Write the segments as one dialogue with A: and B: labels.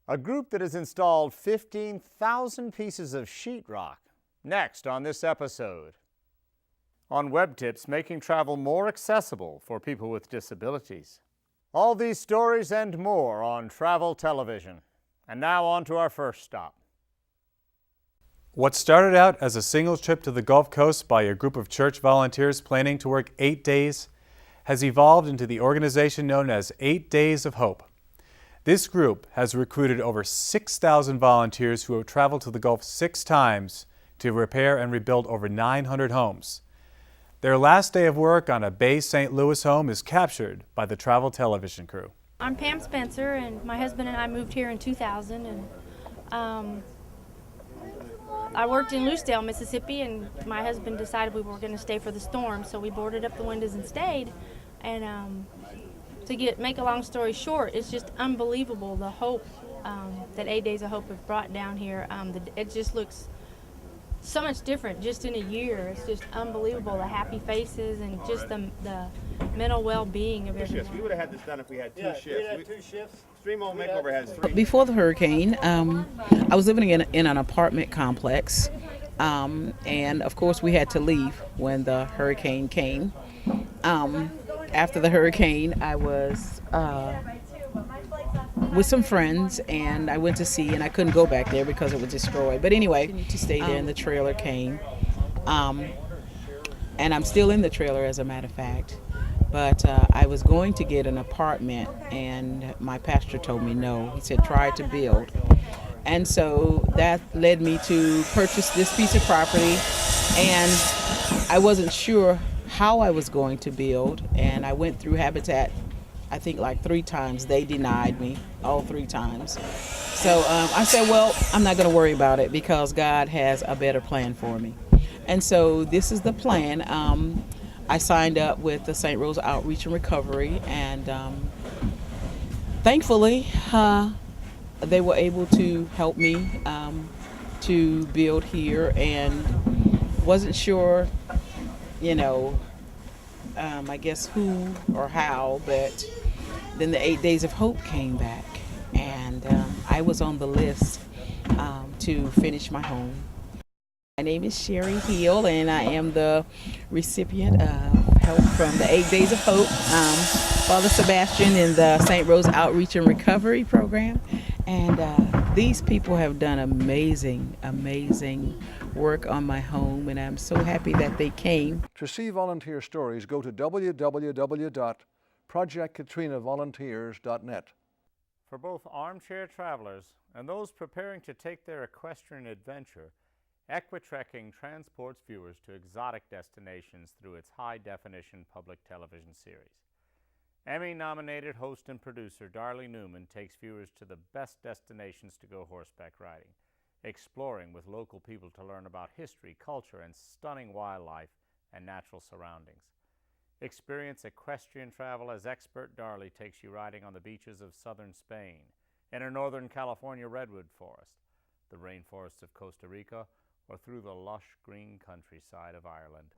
A: A group that has installed 15,000 pieces of sheetrock. Next on this episode. On Web Tips, making travel more accessible for people with disabilities. All these stories and more on Travel Television. And now on to our first stop.
B: What started out as a single trip to the Gulf Coast by a group of church volunteers planning to work 8 days has evolved into the organization known as 8 Days of Hope. This group has recruited over 6,000 volunteers who have traveled to the Gulf 6 times to repair and rebuild over 900 homes. Their last day of work on a Bay St. Louis home is captured by the Travel Television crew.
C: I'm Pam Spencer, and my husband and I moved here in 2000, and I worked in Lucedale, Mississippi, and my husband decided we were going to stay for the storm, so we boarded up the windows and stayed. And make a long story short, it's just unbelievable the hope that 8 Days of Hope have brought down here. It just looks so much different just in a year. It's just unbelievable, the happy faces and just the mental well-being of everyone.
D: We would have had this done if we had two shifts. We had 2 shifts. Stream Home Makeover has 3.
E: Before the hurricane, I was living in an apartment complex, and of course we had to leave when the hurricane came. After the hurricane, I was with some friends, and I went to see, and I couldn't go back there because it was destroyed. But anyway, to stay there, and the trailer came, and I'm still in the trailer, as a matter of fact. But I was going to get an apartment, and my pastor told me no. He said, try to build. And so that led me to purchase this piece of property, and I wasn't sure how I was going to build, and I went through Habitat, I think like 3 times. They denied me all 3 times. So I said, well, I'm not going to worry about it because God has a better plan for me. And so this is the plan. I signed up with the St. Rose Outreach and Recovery, and thankfully they were able to help me to build here, and wasn't sure, I guess who or how, but then the 8 Days of Hope came back, and I was on the list to finish my home. My name is Sherry Hill, and I am the recipient of help from the 8 Days of Hope, Father Sebastian in the St. Rose Outreach and Recovery Program. And these people have done amazing work on my home, and I'm so happy that they came.
F: To see volunteer stories, go to www.projectkatrinavolunteers.net.
A: For both armchair travelers and those preparing to take their equestrian adventure, equitrekking transports viewers to exotic destinations through its high-definition public television series. Emmy-nominated host and producer Darlie Newman takes viewers to the best destinations to go horseback riding, exploring with local people to learn about history, culture, and stunning wildlife and natural surroundings. Experience equestrian travel as expert Darlie takes you riding on the beaches of southern Spain, in a northern California redwood forest, the rainforests of Costa Rica, or through the lush green countryside of Ireland.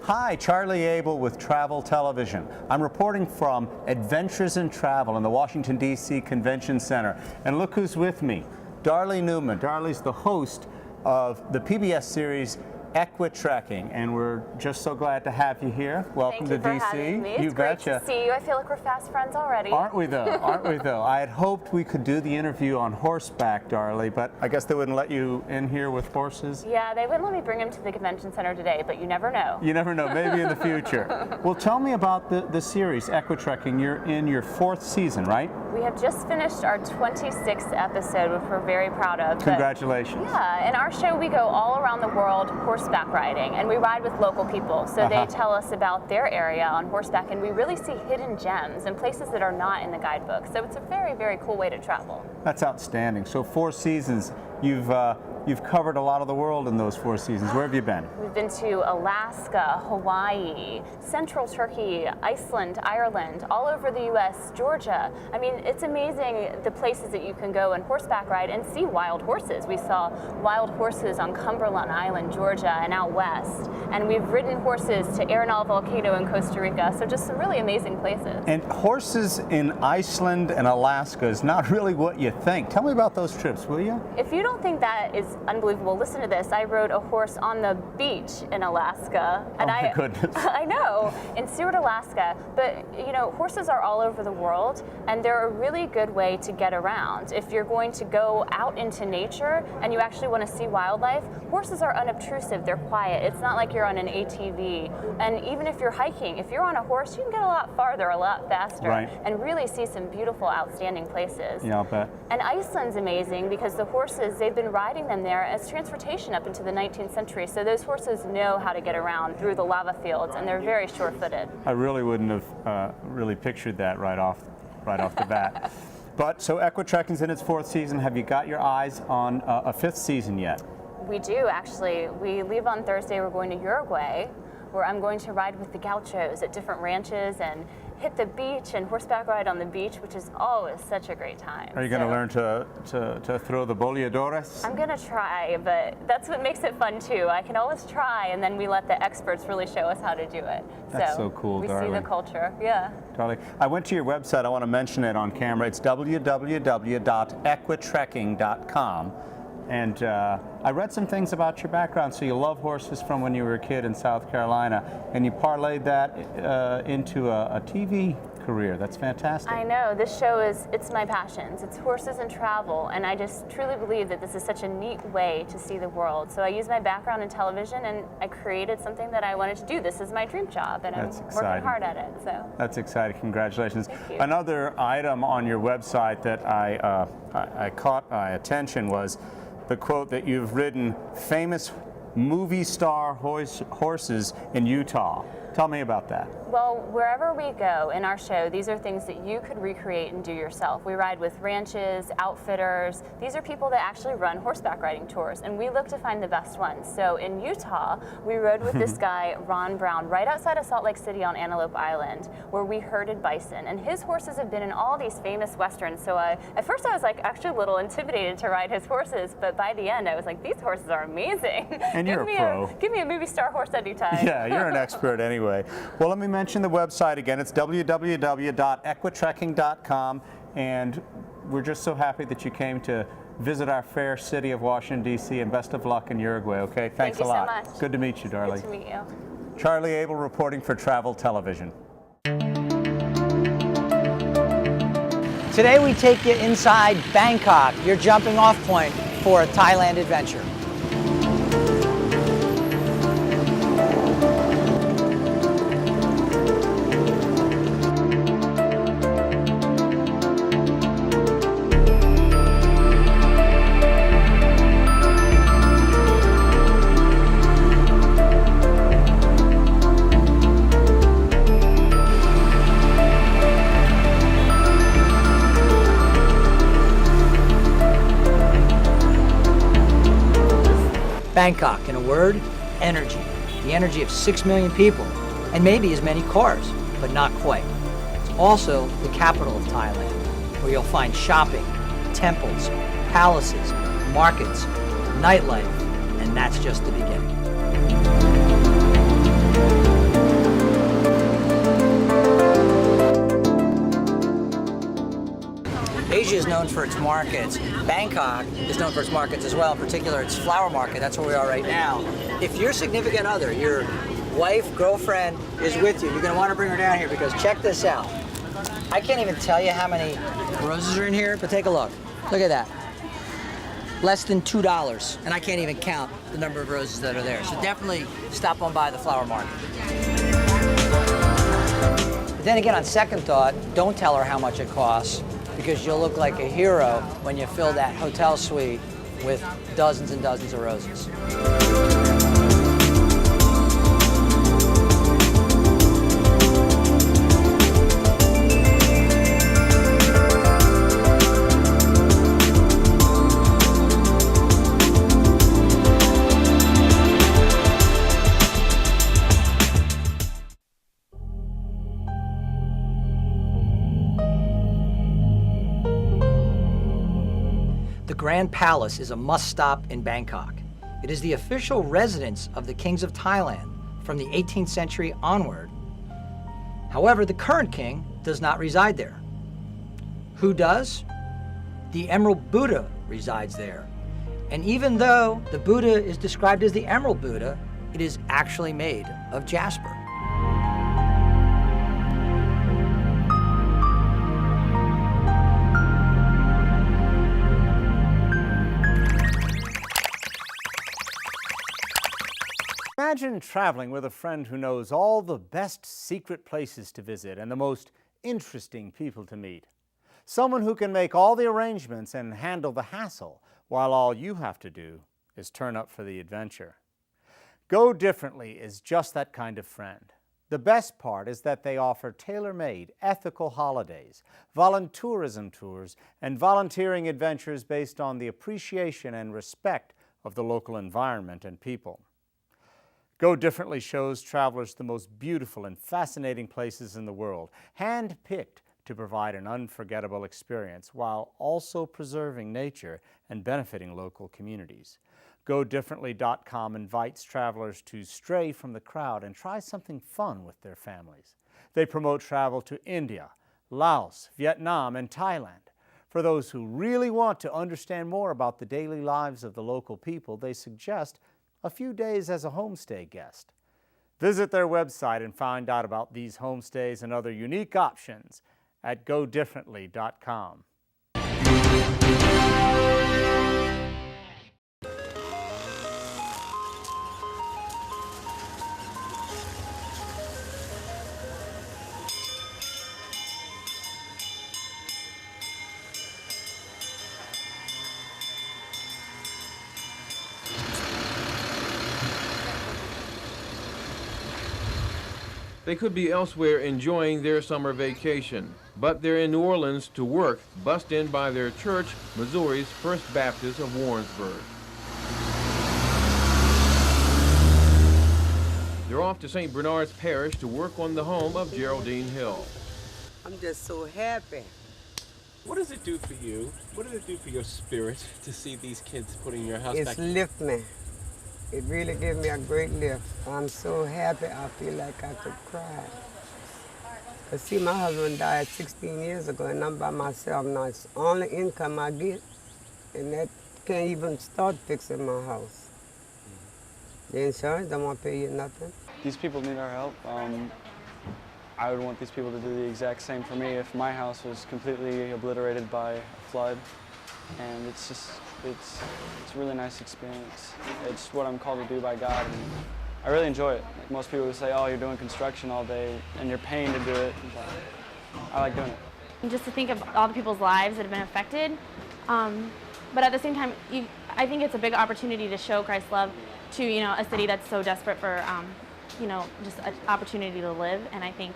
A: Hi, Charlie Abel with Travel Television. I'm reporting from Adventures in Travel in the Washington, D.C. Convention Center. And look who's with me, Darlie Newman. Darlie's the host of the PBS series Equitrekking, and we're just so glad to have you here. Welcome to DC.
G: Thank you for having me. It's great to see you. I feel like we're fast friends already.
A: Aren't we though? Aren't we though? I had hoped we could do the interview on horseback, Darlie, but I guess they wouldn't let you in here with horses?
G: Yeah, they wouldn't let me bring him to the convention center today, but you never know.
A: You never know. Maybe in the future. Well, tell me about the series Equitrekking. You're in your 4th season, right?
G: We have just finished our 26th episode, which we're very proud of.
A: Congratulations.
G: Yeah, in our show we go all around the world horseback riding, and we ride with local people. So they tell us about their area on horseback, and we really see hidden gems and places that are not in the guidebook. So it's a very, very cool way to travel.
A: That's outstanding. So 4 seasons. you've covered a lot of the world in those 4 seasons. Where have you been?
G: We've been to Alaska, Hawaii, Central Turkey, Iceland, Ireland, all over the U.S., Georgia. I mean, it's amazing the places that you can go and horseback ride and see wild horses. We saw wild horses on Cumberland Island, Georgia, and out west. And we've ridden horses to Arenal Volcano in Costa Rica. So just some really amazing places.
A: And horses in Iceland and Alaska is not really what you think. Tell me about those trips, will you?
G: If you don't think that is unbelievable, listen to this. I rode a horse on the beach in Alaska. And
A: oh my goodness.
G: I know, in Seward, Alaska. But, you know, horses are all over the world, and they're a really good way to get around. If you're going to go out into nature and you actually want to see wildlife, horses are unobtrusive. They're quiet. It's not like you're on an ATV. And even if you're hiking, if you're on a horse, you can get a lot farther, a lot faster,
A: right,
G: and really see some beautiful, outstanding places.
A: Yeah, I'll bet.
G: And Iceland's amazing because the horses, they've been riding them there as transportation up into the 19th century. So those horses know how to get around through the lava fields, and they're very sure-footed.
A: I really wouldn't have really pictured that right off the bat. But so equitrekking's in its 4th season. Have you got your eyes on a 5th season yet?
G: We do, actually. We leave on Thursday. We're going to Uruguay, where I'm going to ride with the gauchos at different ranches and hit the beach and horseback ride on the beach, which is always such a great time.
A: Are you going to learn to throw the boleadores?
G: I'm going to try, but that's what makes it fun too. I can always try, and then we let the experts really show us how to do it.
A: That's so cool,
G: we
A: darling.
G: see the culture, yeah.
A: Darling, I went to your website. I want to mention it on camera. It's www.equitrekking.com. And I read some things about your background. So you love horses from when you were a kid in South Carolina, and you parlayed that into a TV career. That's fantastic.
G: I know. This show it's my passions. It's horses and travel, and I just truly believe that this is such a neat way to see the world. So I used my background in television, and I created something that I wanted to do. This is my dream job, and I'm working hard at it. So
A: that's exciting. Congratulations.
G: Thank you.
A: Another item on your website that I caught my attention was the quote that you've ridden famous movie star horses in Utah. Tell me about that.
G: Well, wherever we go in our show, these are things that you could recreate and do yourself. We ride with ranches, outfitters. These are people that actually run horseback riding tours, and we look to find the best ones. So in Utah, we rode with this guy, Ron Brown, right outside of Salt Lake City on Antelope Island, where we herded bison. And his horses have been in all these famous westerns. So at first I was like actually a little intimidated to ride his horses, but by the end I was like, these horses are amazing.
A: And you're a pro.
G: Give me a movie star horse anytime.
A: Yeah, you're an expert anyway. Well, let me mention the website again. It's www.equitrekking.com, and we're just so happy that you came to visit our fair city of Washington, D.C., and best of luck in Uruguay, okay? Thanks a lot.
G: Thank you so much.
A: Good to meet you, darling.
G: Good to meet you.
A: Charlie Abel reporting for Travel Television.
H: Today we take you inside Bangkok, your jumping off point for a Thailand adventure. Bangkok, in a word, energy. The energy of 6 million people, and maybe as many cars, but not quite. It's also the capital of Thailand, where you'll find shopping, temples, palaces, markets, nightlife, and that's just the beginning. Asia is known for its markets. Bangkok is known for its markets as well, in particular its flower market. That's where we are right now. If your significant other, your wife, girlfriend, is with you, you're going to want to bring her down here because check this out. I can't even tell you how many roses are in here, but take a look. Look at that. Less than $2, and I can't even count the number of roses that are there. So definitely stop on by the flower market. But then again, on second thought, don't tell her how much it costs, because you'll look like a hero when you fill that hotel suite with dozens and dozens of roses. Grand Palace is a must-stop in Bangkok. It is the official residence of the kings of Thailand from the 18th century onward. However, the current king does not reside there. Who does? The Emerald Buddha resides there. And even though the Buddha is described as the Emerald Buddha, it is actually made of jasper.
A: Imagine traveling with a friend who knows all the best secret places to visit and the most interesting people to meet. Someone who can make all the arrangements and handle the hassle, while all you have to do is turn up for the adventure. Go Differently is just that kind of friend. The best part is that they offer tailor-made, ethical holidays, voluntourism tours, and volunteering adventures based on the appreciation and respect of the local environment and people. Go Differently shows travelers the most beautiful and fascinating places in the world, hand-picked to provide an unforgettable experience while also preserving nature and benefiting local communities. GoDifferently.com invites travelers to stray from the crowd and try something fun with their families. They promote travel to India, Laos, Vietnam, and Thailand. For those who really want to understand more about the daily lives of the local people, they suggest a few days as a homestay guest. Visit their website and find out about these homestays and other unique options at GoDifferently.com.
I: They could be elsewhere enjoying their summer vacation, but they're in New Orleans to work, bussed in by their church, Missouri's First Baptist of Warrensburg. They're off to St. Bernard's Parish to work on the home of Geraldine Hill.
J: I'm just so happy.
K: What does it do for you? What does it do for your spirit to see these kids putting your house back?
J: It's lift me. It really gives me a great lift. I'm so happy, I feel like I could cry. But see, my husband died 16 years ago, and I'm by myself now. It's the only income I get, and that can't even start fixing my house. The insurance don't want to pay you nothing.
L: These people need our help. I would want these people to do the exact same for me if my house was completely obliterated by a flood. And it's a really nice experience. It's what I'm called to do by God, and I really enjoy it. Like most people would say, oh, you're doing construction all day and you're paying to do it. But I like doing it.
C: And just to think of all the people's lives that have been affected, but at the same time, I think it's a big opportunity to show Christ's love to a city that's so desperate for just an opportunity to live. And I think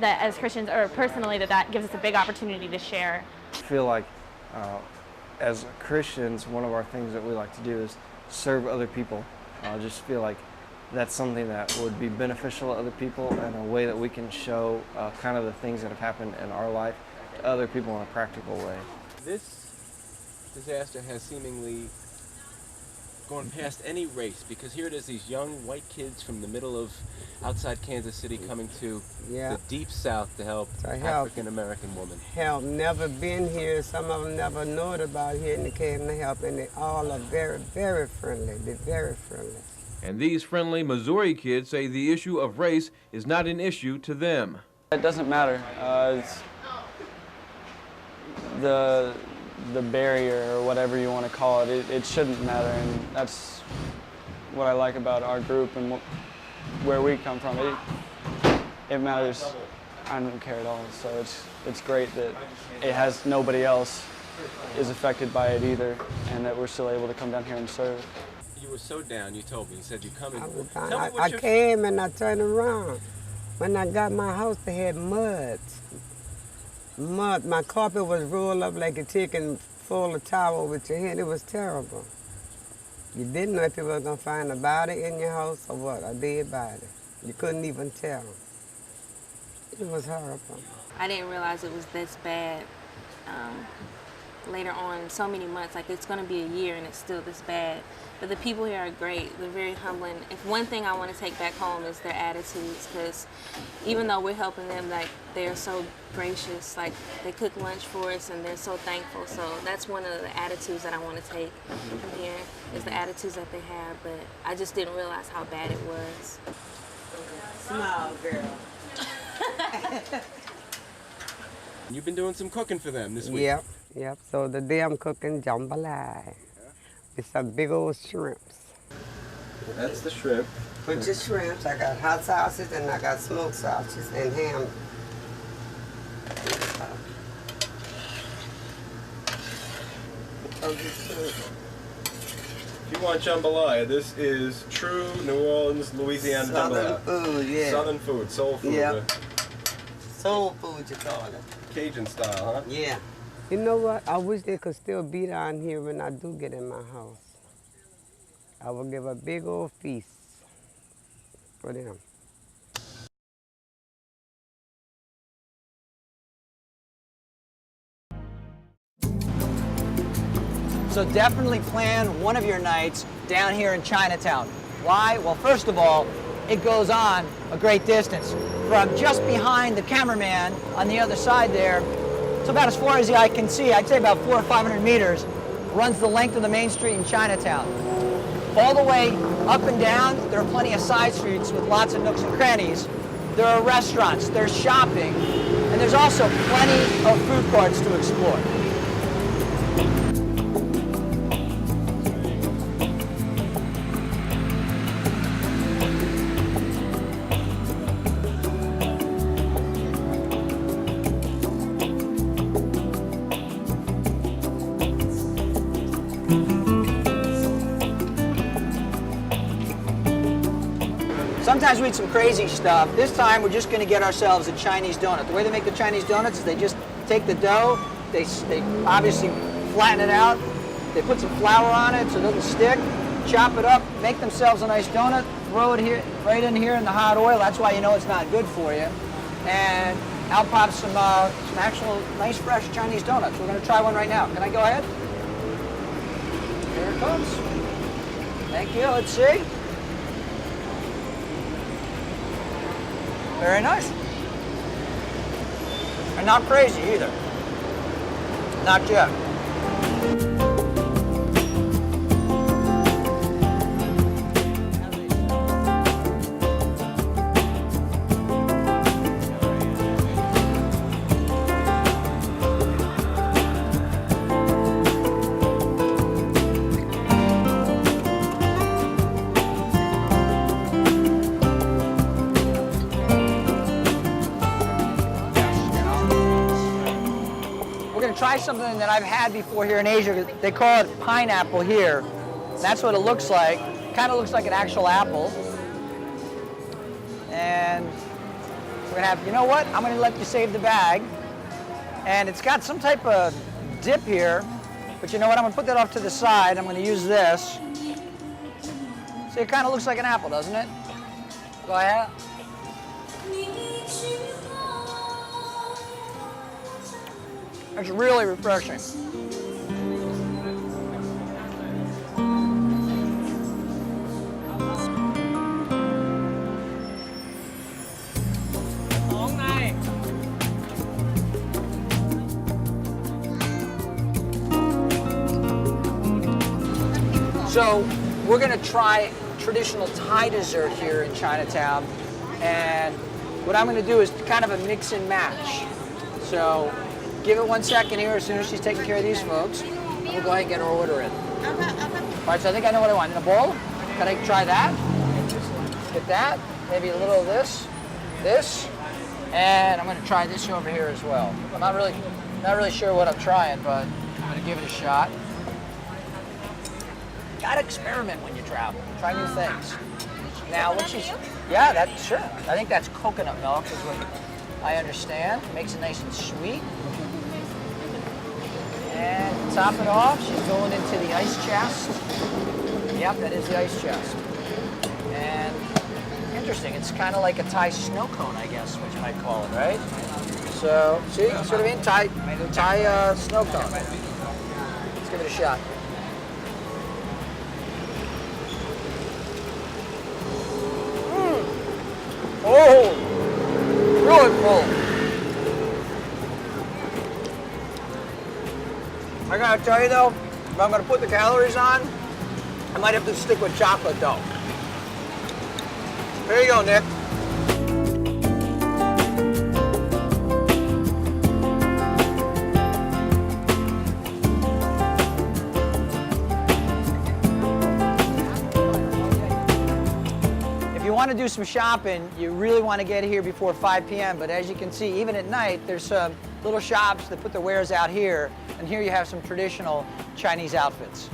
C: that as Christians, or personally, that gives us a big opportunity to share.
L: I feel like as Christians, one of our things that we like to do is serve other people. I just feel like that's something that would be beneficial to other people, and a way that we can show kind of the things that have happened in our life to other people in a practical way.
K: This disaster has seemingly gone past any race, because here it is, these young white kids from the middle of outside Kansas City coming to the deep south to help African-American women.
J: Help, never been here. Some of them never know about here, and they came to help, and they all are very, very friendly. They're very friendly.
I: And these friendly Missouri kids say the issue of race is not an issue to them.
L: It doesn't matter. It's the barrier, or whatever you want to call it, it shouldn't matter, and that's what I like about our group and where we come from. It matters. I don't care at all, so it's great that it has nobody else is affected by it either, and that we're still able to come down here and serve.
K: You were so down, you told me. You said you come in.
J: I came and I turned around. When I got my house, they had mud. My carpet was rolled up like a chicken full of towel with your hand. It was terrible. You didn't know if you were going to find a body in your house or what, a dead body. You couldn't even tell. It was horrible.
M: I didn't realize it was this bad. later on, so many months, like it's going to be a year and it's still this bad. But the people here are great. They're very humbling. If one thing I want to take back home is their attitudes, because even though we're helping them, like they're so gracious. Like they cook lunch for us and they're so thankful. So that's one of the attitudes that I want to take from here, is the attitudes that they have. But I just didn't realize how bad it was.
J: Smile, girl.
K: You've been doing some cooking for them this week.
J: Yep. So today I'm cooking jambalaya. It's some big old shrimps.
K: That's the shrimp.
J: Put your shrimps. I got hot sausages and I got smoked sausages and ham.
K: If you want jambalaya, this is true New Orleans, Louisiana jambalaya.
J: Southern food, yeah.
K: Southern food, soul food.
J: Yeah. Soul food, you call it.
K: Cajun style, huh?
J: Yeah. You know what? I wish they could still be down here when I do get in my house. I will give a big old feast for them.
H: So definitely plan one of your nights down here in Chinatown. Why? Well, first of all, it goes on a great distance. From just behind the cameraman on the other side there, it's about as far as the eye can see, I'd say about 400 or 500 meters, runs the length of the main street in Chinatown. All the way up and down, there are plenty of side streets with lots of nooks and crannies. There are restaurants, there's shopping, and there's also plenty of food courts to explore. Sometimes we eat some crazy stuff. This time we're just going to get ourselves a Chinese donut. The way they make the Chinese donuts is they just take the dough, they obviously flatten it out, they put some flour on it so it doesn't stick, chop it up, make themselves a nice donut, throw it here, right in here in the hot oil. That's why you know it's not good for you. And out pops some actual nice fresh Chinese donuts. We're going to try one right now. Can I go ahead? Here it comes. Thank you. Let's see. Very nice. And not crazy either. Not yet. Try something that I've had before here in Asia. They call it pineapple here. That's what it looks like. Kind of looks like an actual apple. And we're gonna have, you know what? I'm gonna let you save the bag. And it's got some type of dip here, but you know what? I'm gonna put that off to the side. I'm gonna use this. See, it kind of looks like an apple, doesn't it? Go ahead. It's really refreshing. So we're going to try traditional Thai dessert here in Chinatown, and what I'm going to do is kind of a mix and match. So give it 1 second here. As soon as she's taking care of these folks, we'll go ahead and get our order in. All right, so I think I know what I want. In a bowl, can I try that? Get that, maybe a little of this, and I'm going to try this over here as well. I'm not really sure what I'm trying, but I'm going to give it a shot. Gotta experiment when you travel. Try new things. Now, what she's, yeah, that's sure. I think that's coconut milk is what I understand. Makes it nice and sweet. And to top it off, she's going into the ice chest. Yep, that is the ice chest. And interesting, it's kind of like a Thai snow cone, I guess, what you might call it, right? So, see, sort of in Thai snow cone. Let's give it a shot. Oh, really cold. I gotta tell you though, if I'm gonna put the calories on, I might have to stick with chocolate though. Here you go, Nick. If you want to do some shopping, you really want to get here before 5 p.m. But as you can see, even at night, there's some little shops that put their wares out here. And here you have some traditional Chinese outfits.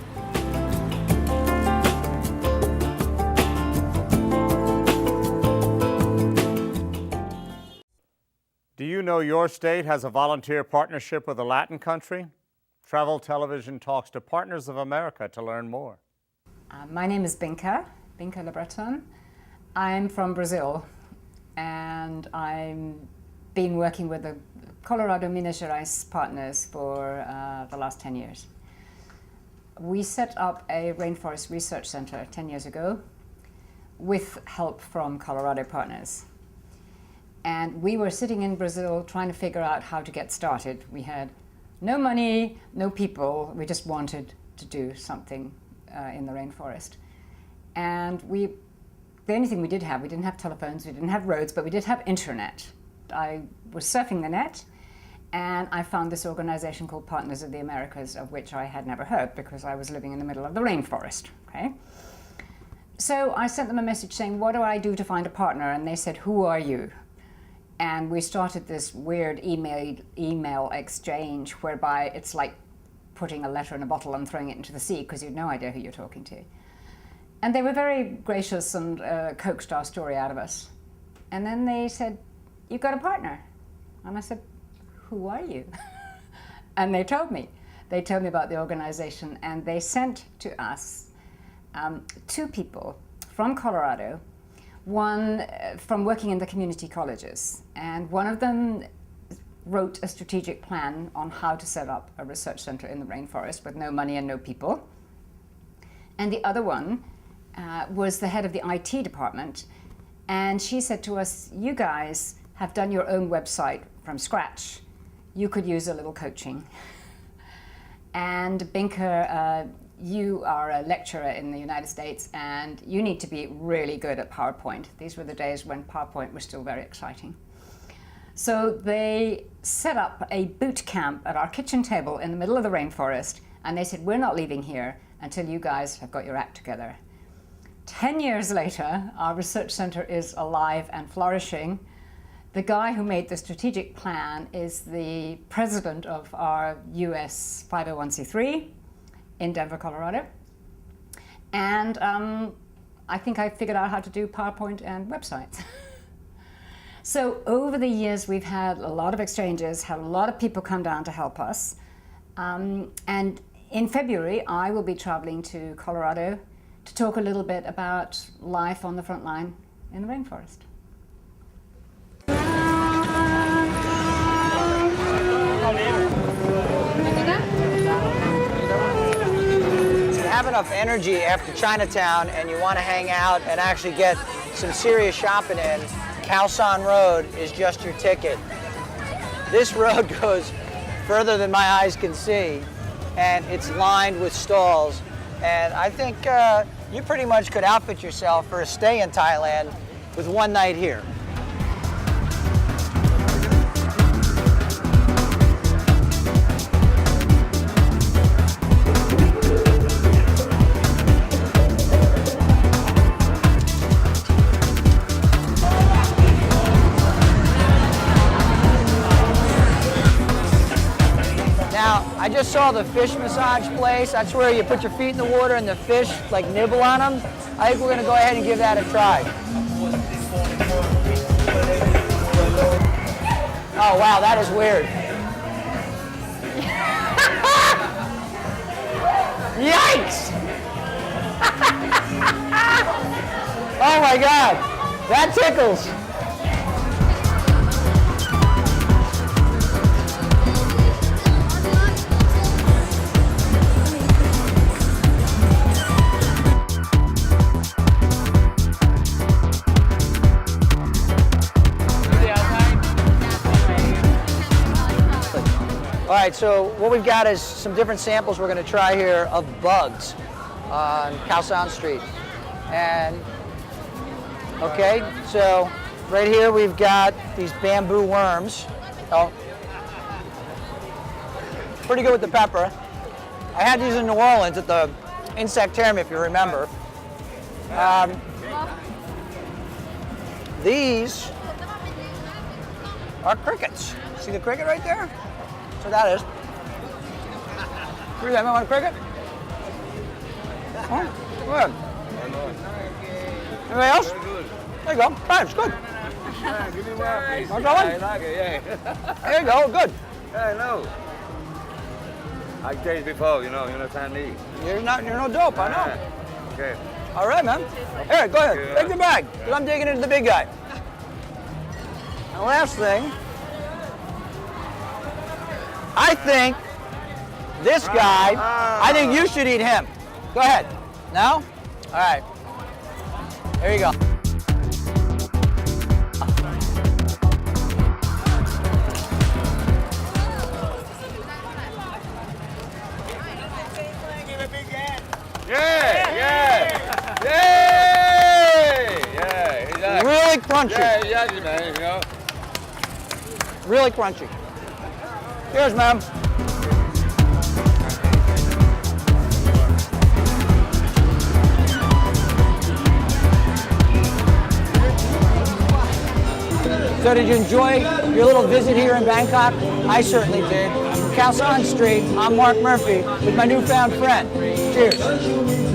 A: Do you know your state has a volunteer partnership with a Latin country? Travel Television talks to Partners of America to learn more.
N: My name is Binka Le Breton. I'm from Brazil, and I've been working with the Colorado Minas Gerais partners for the last 10 years. We set up a rainforest research center 10 years ago with help from Colorado partners. And we were sitting in Brazil trying to figure out how to get started. We had no money, no people. We just wanted to do something in the rainforest. And the only thing we didn't have telephones, we didn't have roads, but we did have internet. I was surfing the net, and I found this organization called Partners of the Americas, of which I had never heard because I was living in the middle of the rainforest. Okay? So I sent them a message saying, what do I do to find a partner? And they said, who are you? And we started this weird email exchange whereby it's like putting a letter in a bottle and throwing it into the sea because you have no idea who you're talking to. And they were very gracious and coaxed our story out of us. And then they said, you've got a partner. And I said, who are you? And they told me. They told me about the organization, and they sent to us 2 people from Colorado, one from working in the community colleges, and one of them wrote a strategic plan on how to set up a research center in the rainforest with no money and no people. And the other one was the head of the IT department, and she said to us, you guys have done your own website from scratch. You could use a little coaching. And Binka, you are a lecturer in the United States, and you need to be really good at PowerPoint. These were the days when PowerPoint was still very exciting. So they set up a boot camp at our kitchen table in the middle of the rainforest, and they said, we're not leaving here until you guys have got your act together. 10 years later, our research center is alive and flourishing. The guy who made the strategic plan is the president of our US 501c3 in Denver, Colorado. And I think I figured out how to do PowerPoint and websites. So over the years, we've had a lot of exchanges, had a lot of people come down to help us. And in February, I will be traveling to Colorado to talk a little bit about life on the front line in the rainforest.
H: If you have enough energy after Chinatown and you want to hang out and actually get some serious shopping in, Khaosan Road is just your ticket. This road goes further than my eyes can see, and it's lined with stalls. And I think you pretty much could outfit yourself for a stay in Thailand with one night here. I just saw the fish massage place. That's where you put your feet in the water and the fish like nibble on them. I think we're going to go ahead and give that a try. Oh wow, that is weird. Yikes! Oh my God, that tickles. right, so what we've got is some different samples we're going to try here of bugs on Khao San Street. And, okay, so right here we've got these bamboo worms. Oh, pretty good with the pepper. I had these in New Orleans at the Insectarium, if you remember. These are crickets. See the cricket right there? That's what that is. Anybody want a cricket? Oh, good. Anybody else? There you go. Thanks, good.
D: Give me one, please.
H: Want that one?
D: I like it, yeah.
H: There you go, good.
D: Yeah, I know. I tasted before, you're not Chinese.
H: You're no dope, I know.
D: Okay.
H: All right, man. Here, go ahead. Take the bag, because I'm digging into the big guy. And the last thing, I think this guy, I think you should eat him. Go ahead. No? All right. There you go. Really crunchy.
D: Yeah, exactly, man,
H: Really crunchy. Cheers, ma'am. So did you enjoy your little visit here in Bangkok? I certainly did. From Khao San Street, I'm Mark Murphy with my newfound friend. Cheers.